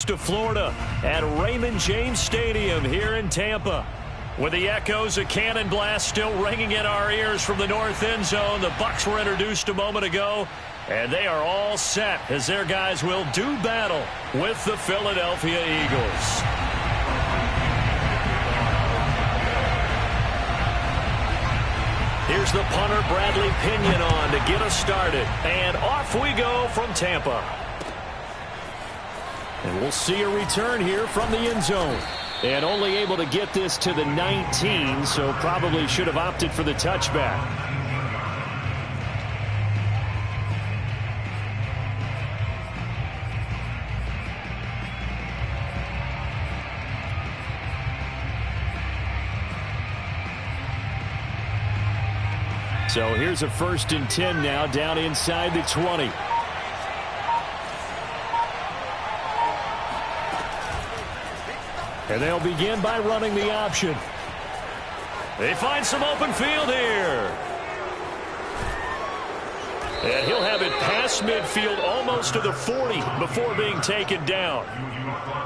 To Florida at Raymond James Stadium here in Tampa. With the echoes of cannon blast still ringing in our ears from the north end zone. The Bucs were introduced a moment ago, and they are all set as their guys will do battle with the Philadelphia Eagles. Here's the punter, Bradley Pinion, on to get us started. And off we go from Tampa. And we'll see a return here from the end zone. And only able to get this to the 19, so probably should have opted for the touchback. So here's a 1st and 10 now down inside the 20. And they'll begin by running the option. They find some open field here. And he'll have it past midfield almost to the 40 before being taken down.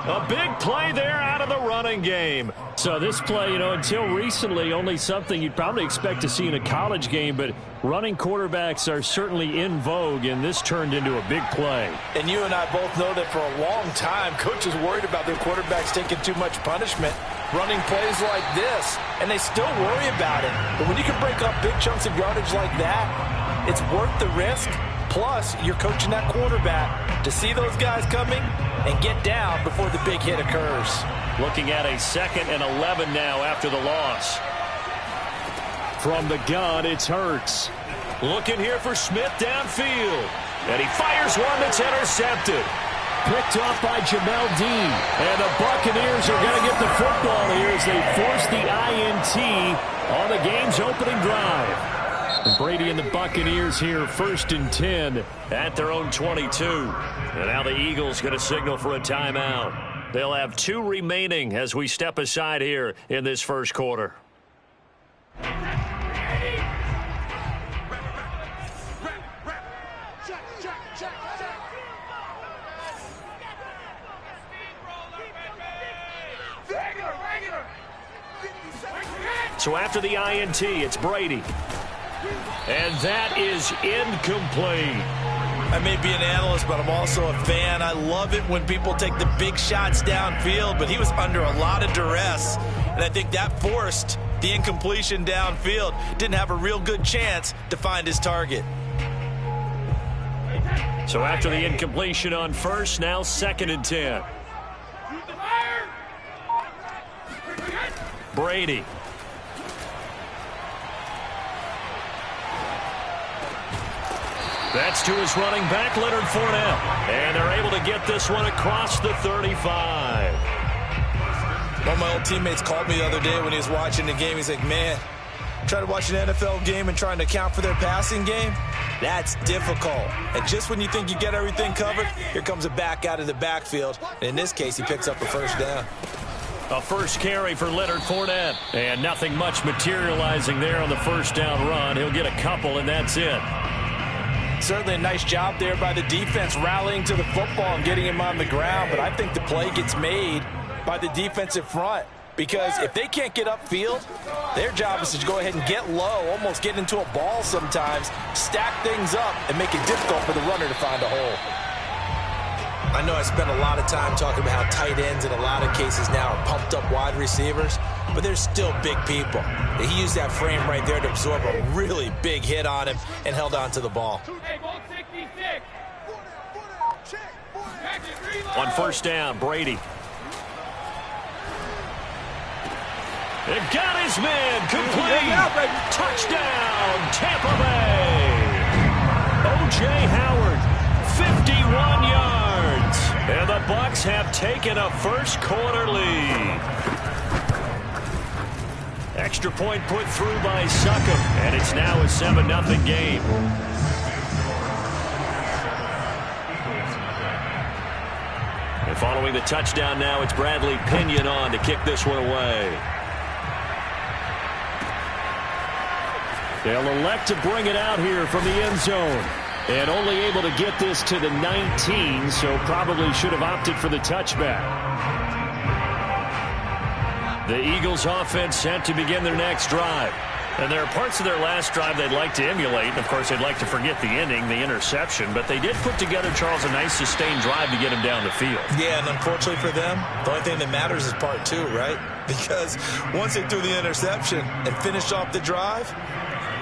A big play there out of the running game. So this play, until recently, only something you'd probably expect to see in a college game, but running quarterbacks are certainly in vogue, and this turned into a big play. And you and I both know that for a long time, coaches worried about their quarterbacks taking too much punishment, running plays like this, and they still worry about it. But when you can break up big chunks of yardage like that, it's worth the risk. Plus, you're coaching that quarterback to see those guys coming and get down before the big hit occurs. Looking at a 2nd and 11 now after the loss. From the gun, it's Hurts. Looking here for Smith downfield. And he fires one that's intercepted. Picked off by Jamel Dean. And the Buccaneers are going to get the football here as they force the INT on the game's opening drive. And Brady and the Buccaneers here 1st and 10 at their own 22. And now the Eagles going to signal for a timeout. They'll have 2 remaining as we step aside here in this first quarter. So after the INT, it's Brady. And that is incomplete. I may be an analyst, but I'm also a fan. I love it when people take the big shots downfield, but he was under a lot of duress, and I think that forced the incompletion downfield. Didn't have a real good chance to find his target. So after the incompletion on first, now 2nd and 10. Brady. That's to his running back, Leonard Fournette. And they're able to get this one across the 35. One of my old teammates called me the other day when he was watching the game. He's like, man, trying to watch an NFL game and trying to account for their passing game, that's difficult. And just when you think you get everything covered, here comes a back out of the backfield. And in this case, he picks up a 1st down. A first carry for Leonard Fournette. And nothing much materializing there on the 1st down run. He'll get a couple, and that's it. Certainly a nice job there by the defense rallying to the football and getting him on the ground. But I think the play gets made by the defensive front. Because if they can't get upfield, their job is to go ahead and get low, almost get into a ball sometimes, stack things up, and make it difficult for the runner to find a hole. I know I spent a lot of time talking about how tight ends in a lot of cases now are pumped up wide receivers, but they're still big people. He used that frame right there to absorb a really big hit on him and held on to the ball. On 1st down, Brady. They've got his man complete. Touchdown, Tampa Bay. O.J. Howard, 51 yards. And the Bucs have taken a first quarter lead. Extra point put through by Succop, and it's now a 7-0 game. And following the touchdown now, it's Bradley Pinion on to kick this one away. They'll elect to bring it out here from the end zone. And only able to get this to the 19, so probably should have opted for the touchback. The Eagles offense set to begin their next drive. And there are parts of their last drive they'd like to emulate. Of course, they'd like to forget the ending, the interception. But they did put together, Charles, a nice sustained drive to get him down the field. Yeah, and unfortunately for them, the only thing that matters is part two, right? Because once they threw the interception and finished off the drive,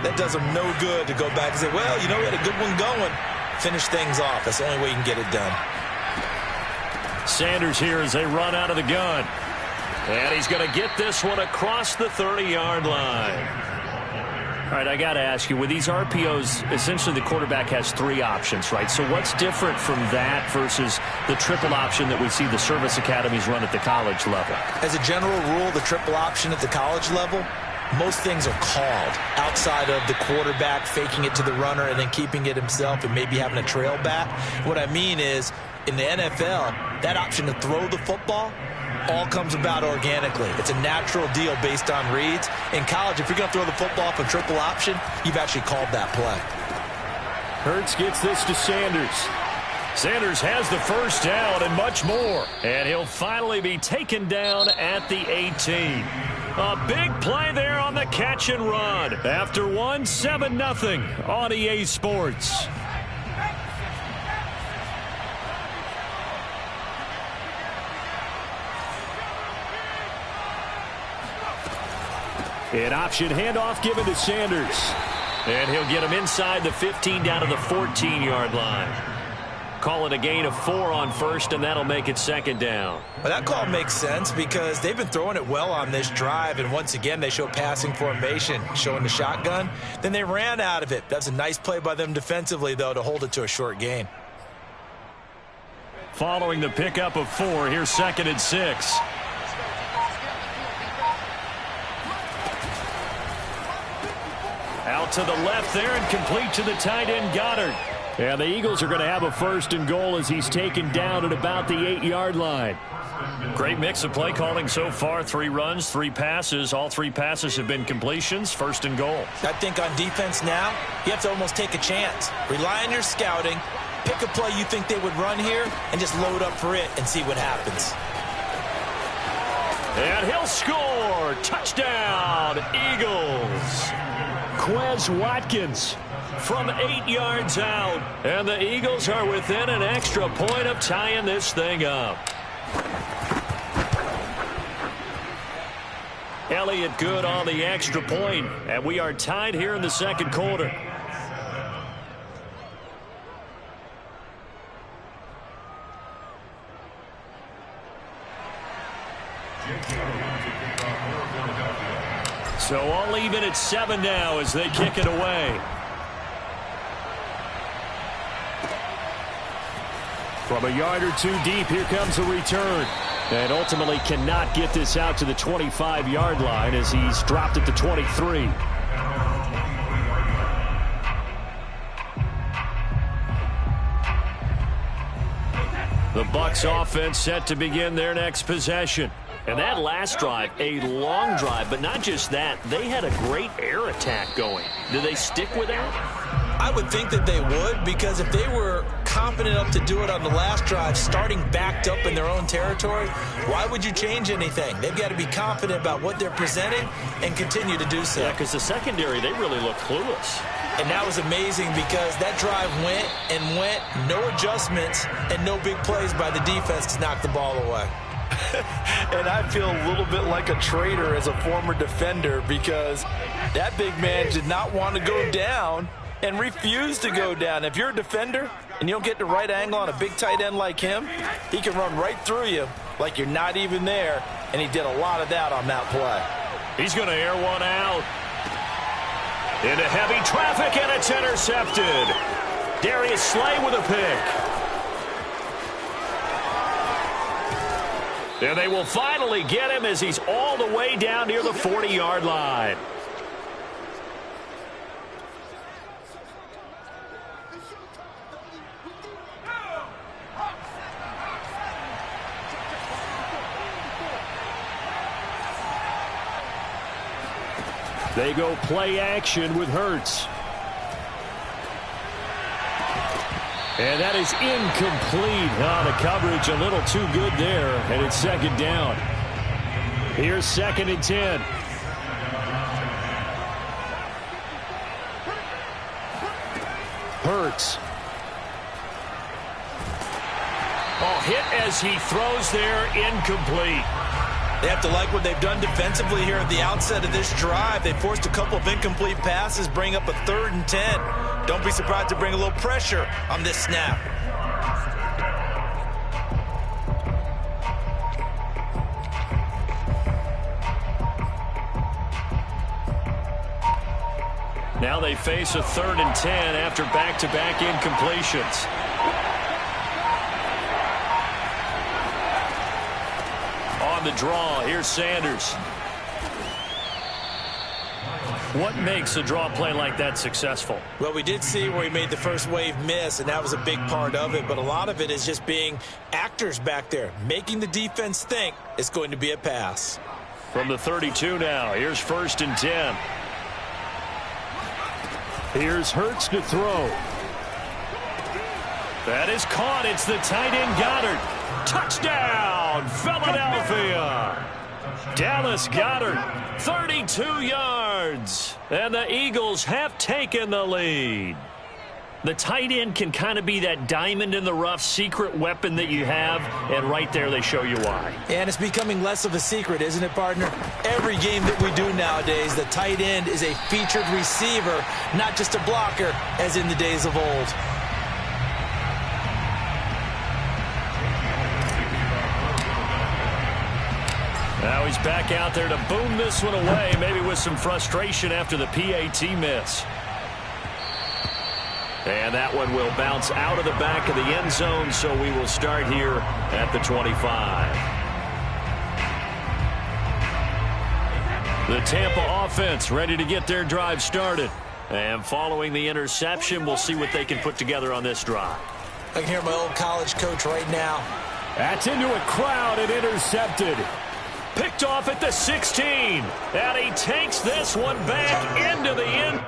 that does them no good to go back and say, well, you know, we had a good one going. Finish things off. That's the only way you can get it done. Sanders here as they run out of the gun. And he's going to get this one across the 30-yard line. All right, I got to ask you, with these RPOs, essentially the quarterback has three options, right? So what's different from that versus the triple option that we see the service academies run at the college level? As a general rule, the triple option at the college level, most things are called outside of the quarterback faking it to the runner and then keeping it himself and maybe having a trail back. What I mean is, in the NFL, that option to throw the football all comes about organically. It's a natural deal based on reads. In college, if you're going to throw the football off a triple option, you've actually called that play. Hurts gets this to Sanders. Sanders has the first down and much more. And he'll finally be taken down at the 18. A big play there on the catch and run. After 7-0 on EA Sports. An option handoff given to Sanders. And he'll get him inside the 15 down to the 14-yard line. Call it a gain of 4 on first, and that'll make it second down. Well, that call makes sense because they've been throwing it well on this drive, and once again, they show passing formation, showing the shotgun. Then they ran out of it. That's a nice play by them defensively, though, to hold it to a short gain. Following the pickup of 4, here's 2nd and 6. Out to the left there and complete to the tight end Goddard. And the Eagles are going to have a 1st and goal as he's taken down at about the 8-yard line. Great mix of play calling so far. 3 runs, 3 passes. All 3 passes have been completions. 1st and goal. I think on defense now, you have to almost take a chance. Rely on your scouting. Pick a play you think they would run here and just load up for it and see what happens. And he'll score. Touchdown, Eagles. Quez Watkins from 8 yards out. And the Eagles are within an extra point of tying this thing up. Elliott good on the extra point, and we are tied here in the second quarter. So all even at 7 now as they kick it away. From a yard or 2 deep, here comes a return. And ultimately cannot get this out to the 25-yard line as he's dropped at the 23. The Bucs offense set to begin their next possession. And that last drive, a long drive, but not just that, they had a great air attack going. Do they stick with that? I would think that they would, because if they were confident enough to do it on the last drive, starting backed up in their own territory, why would you change anything? They've got to be confident about what they're presenting and continue to do so. Yeah, because the secondary, they really look clueless. And that was amazing because that drive went and went, no adjustments, and no big plays by the defense to knock the ball away. And I feel a little bit like a traitor as a former defender because that big man did not want to go down and refused to go down. If you're a defender and you don't get the right angle on a big tight end like him, he can run right through you like you're not even there, and he did a lot of that on that play. He's going to air one out. Into heavy traffic, and it's intercepted. Darius Slay with a pick. And they will finally get him as he's all the way down near the 40-yard line. They go play action with Hurts. And that is incomplete. The coverage a little too good there, and it's second down. Here's 2nd and 10. Hurts. Hit as he throws there, incomplete. They have to like what they've done defensively here at the outset of this drive. They forced a couple of incomplete passes, bring up a 3rd and 10. Don't be surprised to bring a little pressure on this snap. Now they face a 3rd and 10 after back-to-back incompletions. On the draw, here's Sanders. What makes a draw play like that successful? Well, we did see where he made the first wave miss, and that was a big part of it. But a lot of it is just being actors back there, making the defense think it's going to be a pass. From the 32 now, here's 1st and 10. Here's Hurts to throw. That is caught. It's the tight end Goddard. Touchdown, Philadelphia. Dallas Goedert, 32 yards. And the Eagles have taken the lead. The tight end can kind of be that diamond in the rough secret weapon that you have, and right there they show you why. And it's becoming less of a secret, isn't it, partner? Every game that we do nowadays, the tight end is a featured receiver, not just a blocker, as in the days of old. Now he's back out there to boom this one away, maybe with some frustration after the PAT miss. And that one will bounce out of the back of the end zone, so we will start here at the 25. The Tampa offense ready to get their drive started. And following the interception, we'll see what they can put together on this drive. I can hear my old college coach right now. That's into a crowd and intercepted. Picked off at the 16. And he takes this one back into the end.